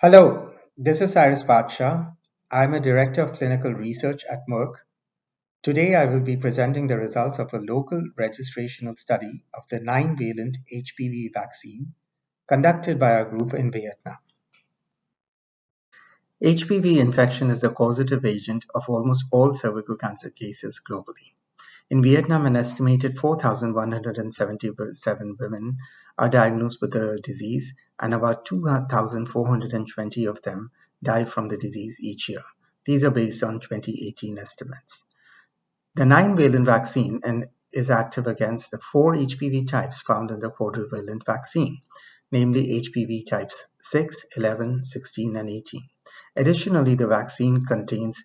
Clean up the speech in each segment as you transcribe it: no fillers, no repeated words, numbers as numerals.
Hello, this is Cyrus Patsha. I'm a director of clinical research at Merck. Today I will be presenting the results of a local registrational study of the 9-valent HPV vaccine conducted by our group in Vietnam. HPV infection is the causative agent of almost all cervical cancer cases globally. In Vietnam, an estimated 4,177 women are diagnosed with the disease, and about 2,420 of them die from the disease each year. These are based on 2018 estimates. The 9-valent vaccine is active against the 4 HPV types found in the quadrivalent vaccine, namely HPV types 6, 11, 16, and 18. Additionally, the vaccine contains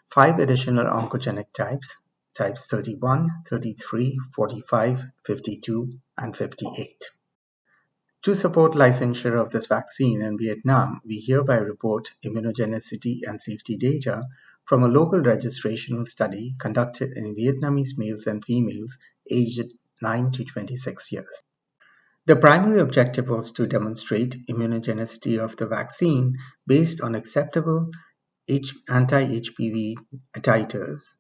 5 additional oncogenic types 31, 33, 45, 52, and 58. To support licensure of this vaccine in Vietnam, we hereby report immunogenicity and safety data from a local registrational study conducted in Vietnamese males and females aged 9 to 26 years. The primary objective was to demonstrate immunogenicity of the vaccine based on acceptable anti-HPV titers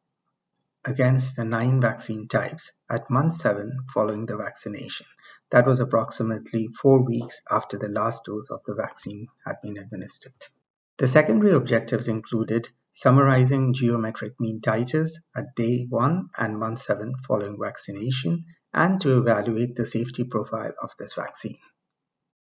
against the 9 vaccine types at month 7 following the vaccination. That was approximately 4 weeks after the last dose of the vaccine had been administered. The secondary objectives included summarizing geometric mean titers at day 1 and month 7 following vaccination and to evaluate the safety profile of this vaccine.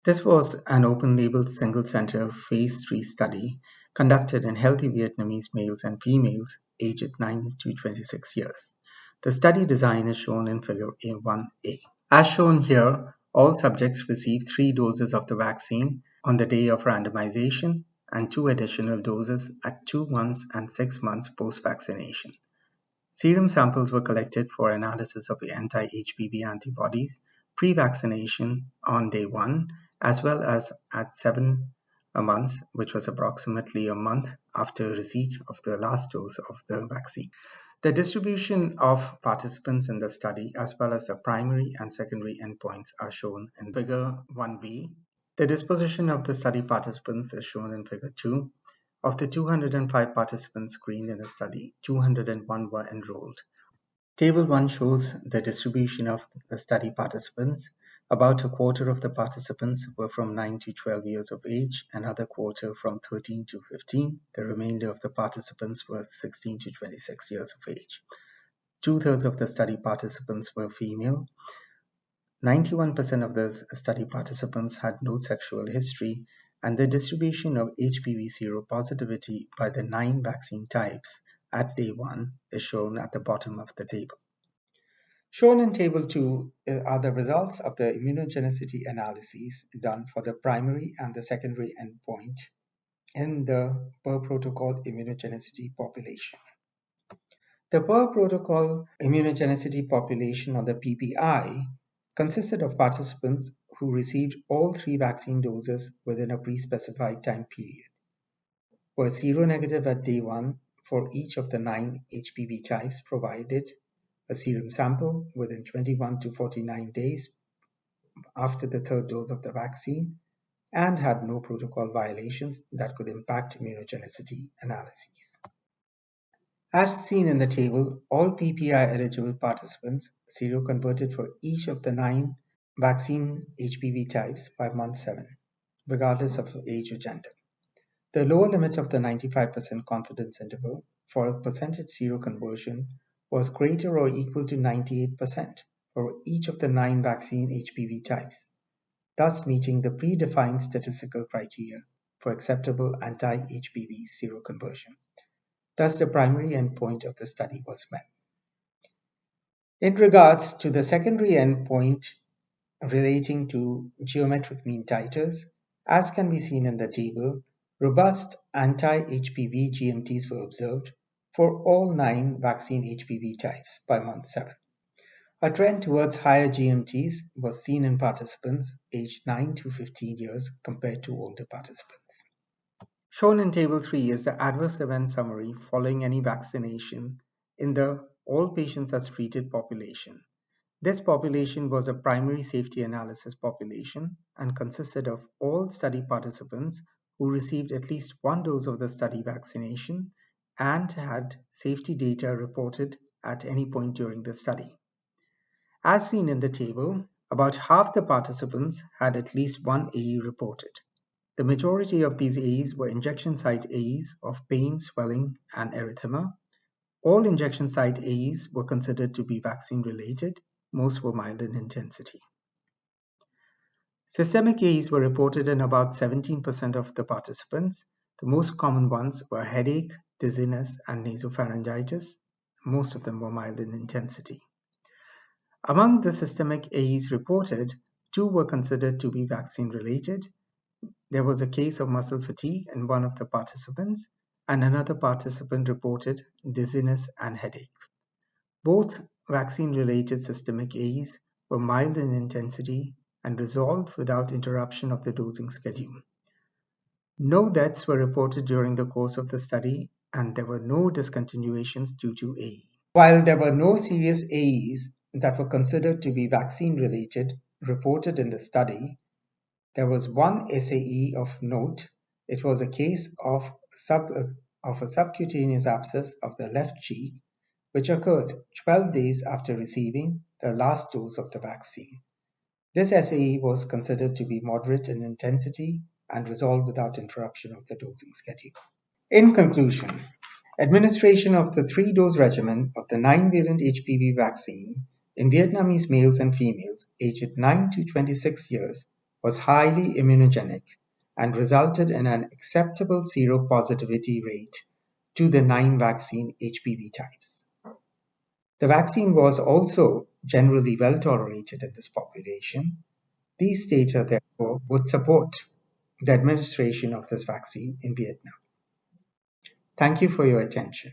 This was an open-label single-center phase 3 study conducted in healthy Vietnamese males and females aged 9 to 26 years. The study design is shown in figure A1A. As shown here, all subjects received 3 doses of the vaccine on the day of randomization and 2 additional doses at 2 months and 6 months post-vaccination. Serum samples were collected for analysis of anti-HPV antibodies pre-vaccination on day 1 as well as at 7 months, which was approximately a month after receipt of the last dose of the vaccine. The distribution of participants in the study as well as the primary and secondary endpoints are shown in figure 1b. The disposition of the study participants is shown in figure 2. Of the 205 participants screened in the study, 201 were enrolled. Table 1 shows the distribution of the study participants. About a quarter of the participants were from 9 to 12 years of age, another quarter from 13 to 15. The remainder of the participants were 16 to 26 years of age. 2/3 of the study participants were female. 91% of the study participants had no sexual history, and the distribution of HPV seropositivity by the 9 vaccine types at day 1 is shown at the bottom of the table. Shown in Table 2 are the results of the immunogenicity analyses done for the primary and the secondary endpoint in the per-protocol immunogenicity population. The per-protocol immunogenicity population, or the PPI, consisted of participants who received all 3 vaccine doses within a pre-specified time period, were seronegative at day 1 for each of the 9 HPV types, provided a serum sample within 21 to 49 days after the 3rd dose of the vaccine, and had no protocol violations that could impact immunogenicity analyses. As seen in the table, all PPI-eligible participants seroconverted for each of the 9 vaccine HPV types by month 7, regardless of age or gender. The lower limit of the 95% confidence interval for a percentage seroconversion was greater or equal to 98% for each of the 9 vaccine HPV types, thus meeting the predefined statistical criteria for acceptable anti-HPV seroconversion. Thus, the primary endpoint of the study was met. In regards to the secondary endpoint relating to geometric mean titers, as can be seen in the table, robust anti-HPV GMTs were observed for all 9 vaccine HPV types by month 7. A trend towards higher GMTs was seen in participants aged 9 to 15 years compared to older participants. Shown in Table 3 is the adverse event summary following any vaccination in the all patients as treated population. This population was a primary safety analysis population and consisted of all study participants who received at least one dose of the study vaccination and had safety data reported at any point during the study. As seen in the table, about half the participants had at least one AE reported. The majority of these AEs were injection site AEs of pain, swelling, and erythema. All injection site AEs were considered to be vaccine-related. Most were mild in intensity. Systemic AEs were reported in about 17% of the participants. The most common ones were headache, dizziness, and nasopharyngitis. Most of them were mild in intensity. Among the systemic AEs reported, 2 were considered to be vaccine-related. There was a case of muscle fatigue in one of the participants, and another participant reported dizziness and headache. Both vaccine-related systemic AEs were mild in intensity and resolved without interruption of the dosing schedule. No deaths were reported during the course of the study, and there were no discontinuations due to AE. While there were no serious AEs that were considered to be vaccine-related reported in the study, there was one SAE of note. It was a case of a subcutaneous abscess of the left cheek, which occurred 12 days after receiving the last dose of the vaccine. This SAE was considered to be moderate in intensity and resolved without interruption of the dosing schedule. In conclusion, administration of the 3-dose regimen of the 9-valent HPV vaccine in Vietnamese males and females aged 9 to 26 years was highly immunogenic and resulted in an acceptable seropositivity rate to the 9 vaccine HPV types. The vaccine was also generally well tolerated in this population. These data, therefore, would support the administration of this vaccine in Vietnam. Thank you for your attention.